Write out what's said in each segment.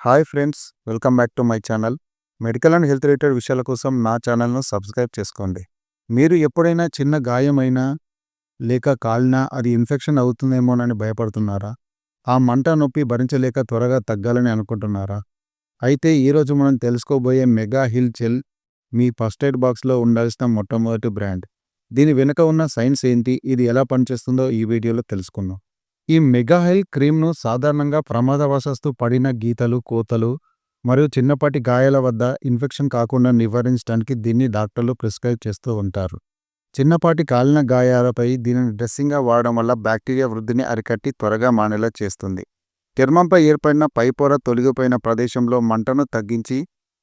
Hi friends, welcome back to my channel. Medical and health related విషయాల కోసం నా ఛానల్ను సబ్స్క్రైబ్ చేసుకోండి. మీరు ఎప్పుడైనా చిన్న గాయమైనా లేక కాలినా అది ఇన్ఫెక్షన్ అవుతుందేమోనని భయపడుతున్నారా? ఆ మంట నొప్పి భరించలేక త్వరగా తగ్గాలని అనుకుంటున్నారా? అయితే ఈరోజు మనం తెలుసుకోబోయే మెగా హిల్ జెల్ మీ ఫస్ట్ ఎయిడ్ బాక్స్లో ఉండాల్సిన మొట్టమొదటి బ్రాండ్. దీని వెనుక ఉన్న సైన్స్ ఏంటి, ఇది ఎలా పనిచేస్తుందో ఈ వీడియోలో తెలుసుకుందాం. ఈ మెగాహెల్ క్రీమ్‌ను సాధారణంగా ప్రమాదవశాత్తు పడిన గీతలు, కోతలు మరియు చిన్నపాటి గాయాల వద్ద ఇన్ఫెక్షన్ కాకుండా నివారించడానికి దీన్ని డాక్టర్లు ప్రిస్క్రైబ్ చేస్తూ ఉంటారు. చిన్నపాటి కాలిన గాయాలపై దీనిని డ్రెస్సింగ్‌గా వాడడం వల్ల బ్యాక్టీరియా వృద్ధిని అరికట్టి త్వరగా మానేలా చేస్తుంది. చర్మంపై ఏర్పడిన పైపొర తొలగిపోయిన ప్రదేశంలో మంటను తగ్గించి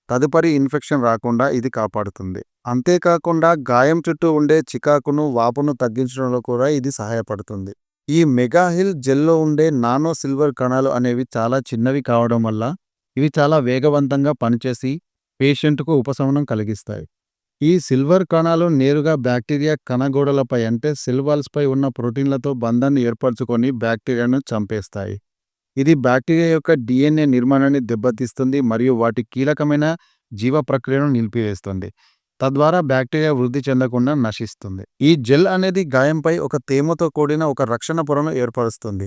తదుపరి ఇన్ఫెక్షన్ రాకుండా ఇది కాపాడుతుంది. అంతేకాకుండా గాయం చుట్టూ ఉండే చికాకును, వాపును తగ్గించడంలో కూడా ఇది సహాయపడుతుంది. ఈ మెగాహిల్ జెల్లో ఉండే నానో సిల్వర్ కణాలు అనేవి చాలా చిన్నవి కావడం వల్ల ఇవి చాలా వేగవంతంగా పనిచేసి పేషెంట్కు ఉపశమనం కలిగిస్తాయి. ఈ సిల్వర్ కణాలు నేరుగా బ్యాక్టీరియా కణగోడలపై అంటే సెల్ వాల్స్పై ఉన్న ప్రోటీన్లతో బంధాన్ని ఏర్పరచుకొని బ్యాక్టీరియాను చంపేస్తాయి. ఇది బ్యాక్టీరియా యొక్క డిఎన్ఏ నిర్మాణాన్ని దెబ్బతీస్తుంది మరియు వాటి కీలకమైన జీవ ప్రక్రియను నిలిపివేస్తుంది. తద్వారా బ్యాక్టీరియా వృద్ధి చెందకుండా నశిస్తుంది. ఈ జెల్ అనేది గాయంపై ఒక తేమతో కూడిన ఒక రక్షణ పొరను ఏర్పరుస్తుంది.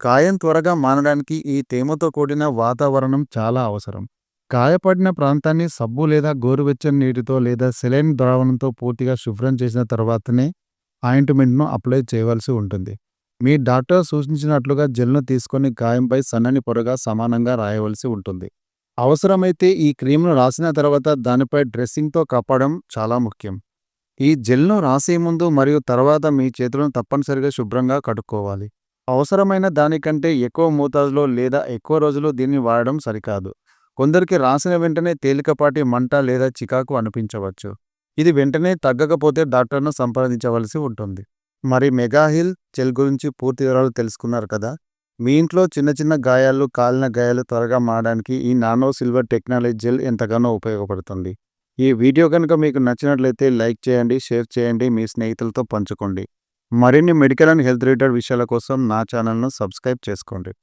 గాయం త్వరగా మానడానికి ఈ తేమతో కూడిన వాతావరణం చాలా అవసరం. గాయపడిన ప్రాంతాన్ని సబ్బు లేదా గోరువెచ్చని నీటితో లేదా సెలైన్ ద్రావణంతో పూర్తిగా శుభ్రం చేసిన తర్వాతనే ఆయింట్మెంట్ను అప్లై చేయవలసి ఉంటుంది. మీ డాక్టర్ సూచించినట్లుగా జెల్ను తీసుకొని గాయంపై సన్నని పొరగా సమానంగా రాయవలసి ఉంటుంది. అవసరమైతే ఈ క్రీమ్ను రాసిన తర్వాత దానిపై డ్రెస్సింగ్తో కప్పడం చాలా ముఖ్యం. ఈ జెల్ను రాసే ముందు మరియు తర్వాత మీ చేతులను తప్పనిసరిగా శుభ్రంగా కడుక్కోవాలి. అవసరమైన దానికంటే ఎక్కువ మోతాదులో లేదా ఎక్కువ రోజులు దీన్ని వాడడం సరికాదు. కొందరికి రాసిన వెంటనే తేలికపాటి మంట లేదా చికాకు అనిపించవచ్చు. ఇది వెంటనే తగ్గకపోతే డాక్టర్ను సంప్రదించవలసి ఉంటుంది. మరి మెగాహిల్ జెల్ గురించి పూర్తి వివరాలు తెలుసుకున్నారు కదా. మీ ఇంట్లో చిన్న చిన్న గాయాలు, కాలిన గాయాలు త్వరగా మారడానికి ఈ నానో సిల్వర్ టెక్నాలజీ జెల్ ఎంతగానో ఉపయోగపడుతుంది. ఈ వీడియో కనుక మీకు నచ్చినట్లయితే లైక్ చేయండి, షేర్ చేయండి, మీ స్నేహితులతో పంచుకోండి. మరిన్ని మెడికల్ అండ్ హెల్త్ రిలేటెడ్ విషయాల కోసం నా ఛానల్ను సబ్స్క్రైబ్ చేసుకోండి.